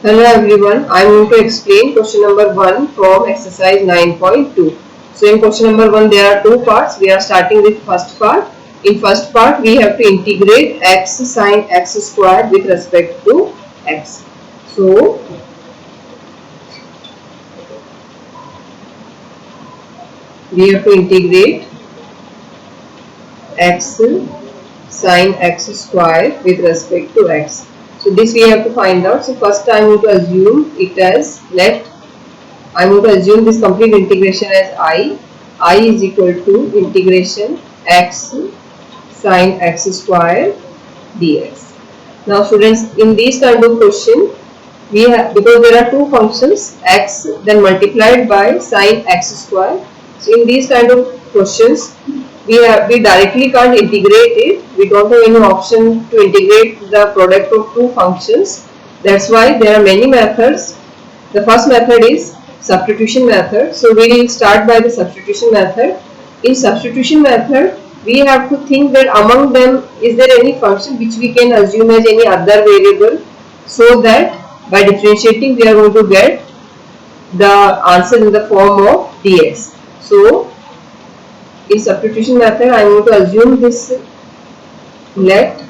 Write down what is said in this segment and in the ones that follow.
Hello everyone, I am going to explain question number 1 from exercise 9.2. So in question number 1 there are two parts. We are starting with first part. In first part we have to integrate x sine x squared with respect to x. So we have to integrate x sine x squared with respect to x. So this we have to find out. So first I am going to assume it as I am going to assume this complete integration as I is equal to integration x sine x square dx. Now students, in this kind of question we have, because there are two functions x then multiplied by sine x square. So in these kind of questions we directly can't integrate it. We don't have any option to integrate the product of two functions. That's why there are many methods. The first method is substitution method. So we will start by the substitution method. In substitution method we have to think that among them is there any function which we can assume as any other variable, so that by differentiating we are going to get the answer in the form of dx. So in substitution method I am going to assume this, let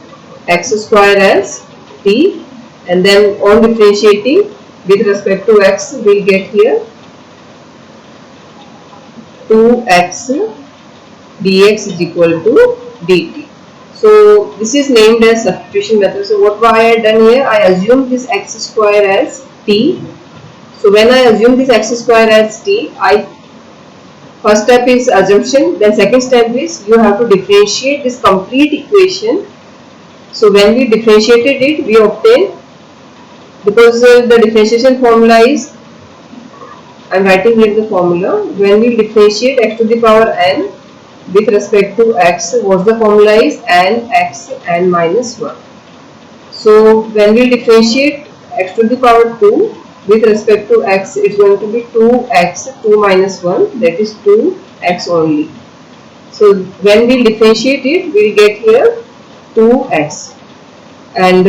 x square as t, and then on differentiating with respect to x we will get here 2x dx is equal to dt. So this is named as substitution method. So what I had done here, I assume this x square as t. So when I assume this x square as t, first step is assumption, then second step is you have to differentiate this complete equation. So when we differentiated it, we obtain, because the differentiation formula is, I am writing here the formula, when we differentiate x to the power n with respect to x, what the formula is, n x n minus 1. So when we differentiate x to the power 2 with respect to x, it is going to be 2x, 2 minus 1, that is 2x only. So when we differentiate it, we will get here 2x, and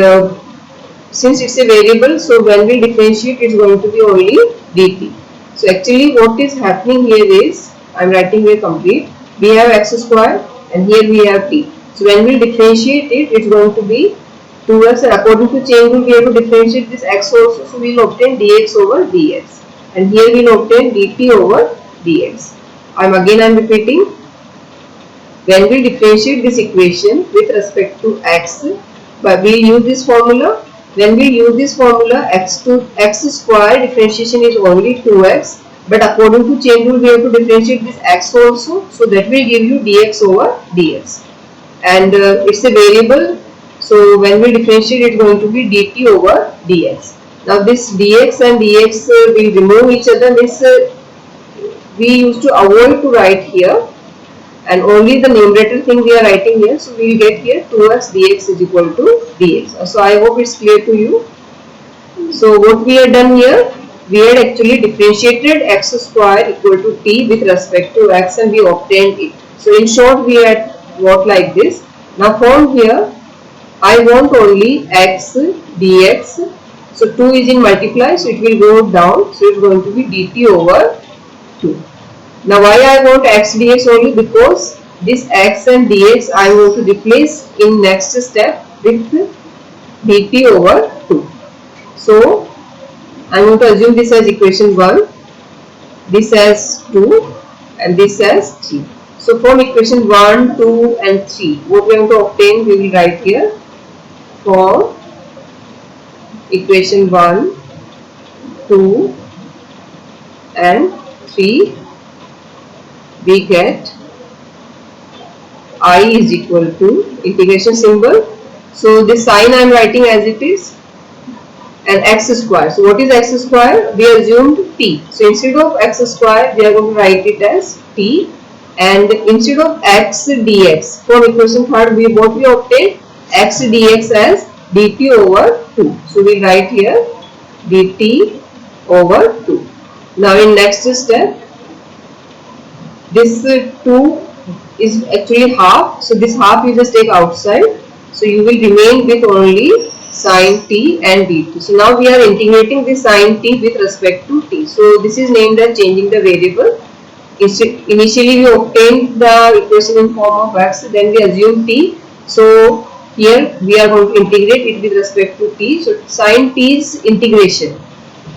since it is a variable, so when we differentiate it is going to be only dt. So actually what is happening here is, I am writing here complete, we have x square and here we have t. So when we differentiate it, it is going to be 2x, and according to chain rule we have to differentiate this x also, so we will obtain dx over dx, and here we will obtain dt over dx. I am repeating, when we differentiate this equation with respect to x, but we will use this formula. When we use this formula, x square differentiation is only 2x, but according to chain rule we have to differentiate this x also, so that will give you dx over dx, and it's a variable. So when we differentiate, it is going to be dt over dx. Now this dx and dx will remove each other. This we used to avoid to write here, and only the numerator thing we are writing here. So we will get here 2x dx is equal to dx. So I hope it's clear to you. So what we had done here, we had actually differentiated x square equal to t with respect to x, and we obtained it. So in short we had got like this. Now from here I want only x dx. So 2 is in multiply, so it will go down. So it is going to be dt over 2. Now why I want x dx only? Because this x and dx I am going to replace in next step with dt over 2. So I am going to assume this as equation 1, this as 2, and this as 3. So from equation 1, 2 and 3, what we are going to obtain, we will write here. For equation 1, 2 and 3, we get I is equal to integration symbol. So this sign I am writing as it is, and x square. So what is x square? We assumed t. So instead of x square we are going to write it as t, and instead of x dx, from equation 3 what we obtained, x dx as dt over 2. So we write here dt over 2. Now in next step, this 2 is actually half. So this half you just take outside. So you will remain with only sine t and dt. So now we are integrating the sine t with respect to t. So this is named as changing the variable. Initially we obtained the equation in form of x, then we assume t. So here we are going to integrate it with respect to t. So sine t is integration.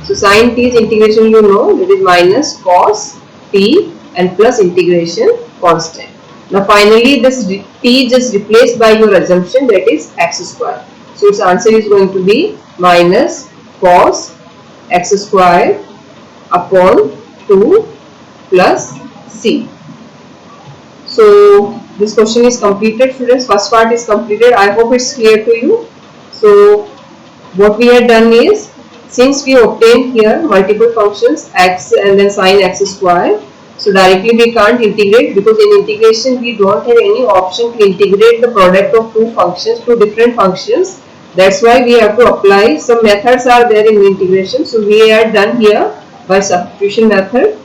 So sine t is integration, you know, that is minus cos t and plus integration constant. Now finally this t just replaced by your assumption, that is x square. So its answer is going to be minus cos x square upon 2 plus c. So this question is completed, students. First part is completed. I hope it's clear to you. So what we had done is, since we obtained here multiple functions x and then sine x square, so directly we can't integrate, because in integration we don't have any option to integrate the product of two different functions. That's why we have to apply some methods are there in integration. So we are done here by substitution method,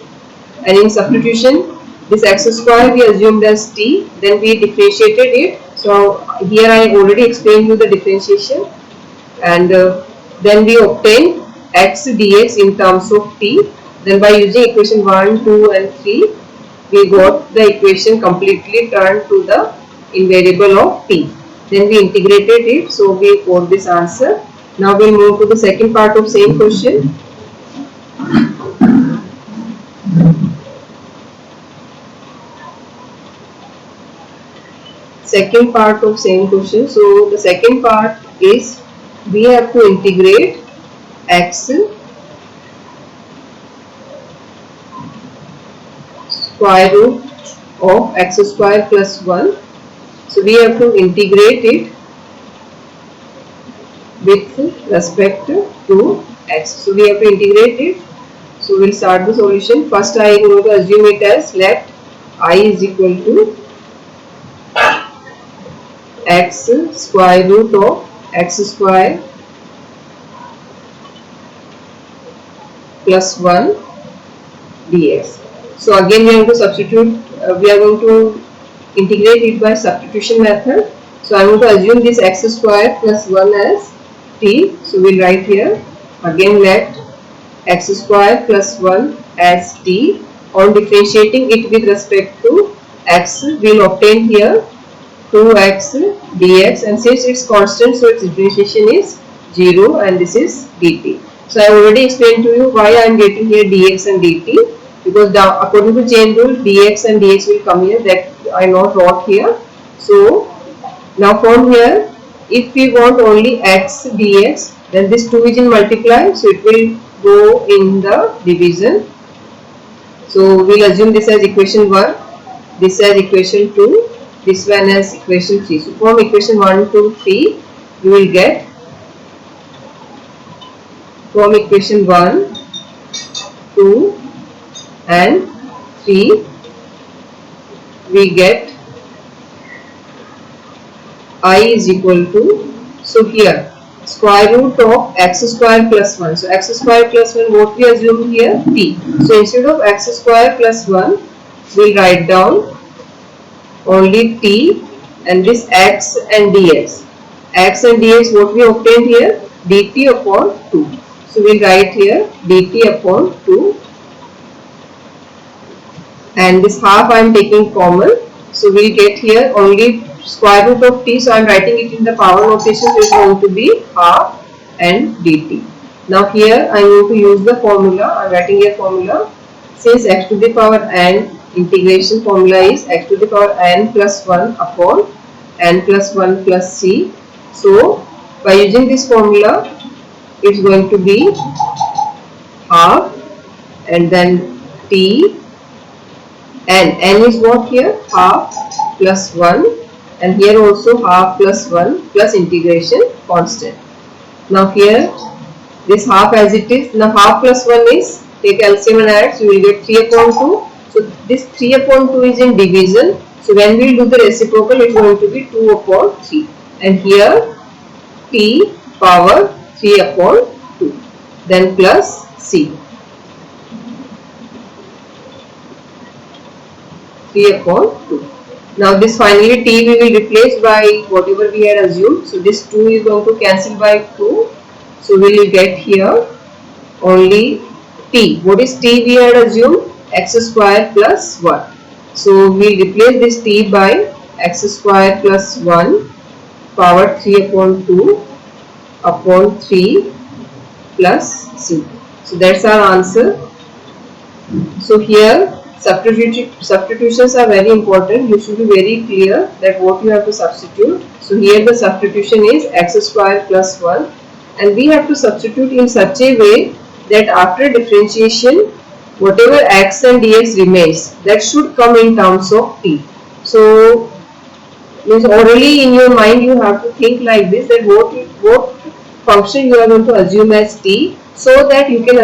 and in substitution this x square we assumed as t, then we differentiated it. So here I already explained you the differentiation, and then we obtained x dx in terms of t. Then by using equation 1, 2 and 3, we got the equation completely turned to the invariable of t. Then we integrated it, so we got this answer. Now we will move to the second part of same question. Second part of same question. So the second part is, we have to integrate x square root of x square plus 1. So we have to integrate it with respect to x. So we have to integrate it. So we will start the solution. First I am going to assume it as, let I is equal to x square root of x square plus 1 dx. So again we have to substitute, we are going to integrate it by substitution method. So I am going to assume this x square plus 1 as t. So we will write here again, let x square plus 1 as t. On differentiating it with respect to x, we will obtain here 2x dx, and since it's constant, so its differentiation is 0, and this is dt. So I already explained to you why I am getting here dx and dt, because now according to chain rule dx and dx will come here, that I not wrote here. So now from here, if we want only x dx, then this 2 is in multiply, so it will go in the division. So we will assume this as equation 1, this as equation 2, this one as equation 3. So from equation 1, 2, 3, we will get, from equation 1, 2 and 3, we get I is equal to, so here square root of x square plus 1. So x square plus 1, what we assume here, t. So instead of x square plus 1, we will write down only t, and this x and dx. X and dx, what we obtained here, dt upon 2. So we will write here dt upon 2, and this half I am taking common. So we will get here only square root of t. So I am writing it in the power notation. So it is going to be half and dt. Now here I am going to use the formula. I am writing here formula. Since x to the power n, integration formula is x to the power n plus 1 upon n plus 1 plus c. So by using this formula, it's going to be half and then t, and n is what here, half plus 1, and here also half plus 1 plus integration constant. Now here this half as it is. Now half plus 1 is, take LCM and add, so we will get 3 upon 2. So this 3 upon 2 is in division. So when we will do the reciprocal, it is going to be 2 upon 3. And here t power 3 upon 2. Then plus c. 3 upon 2. Now this finally t we will replace by whatever we had assumed. So this 2 is going to cancel by 2. So we will get here only t. What is t we had assumed? X square plus 1. So we will replace this t by x square plus 1 power 3 upon 2 upon 3 plus c. So that's our answer. So here substitutions are very important. You should be very clear that what you have to substitute. So here the substitution is x square plus 1, and we have to substitute in such a way that after differentiation whatever x and dx remains, that should come in terms of t. So means orally in your mind you have to think like this, that what function you are going to assume as t, so that you can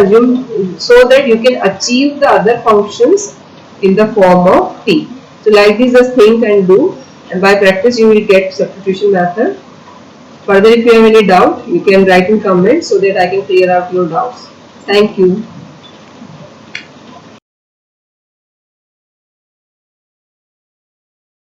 achieve the other functions in the form of t. So like this just think and do, and by practice you will get substitution method. Further, if you have any doubt, you can write in comments so that I can clear out your doubts. Thank you.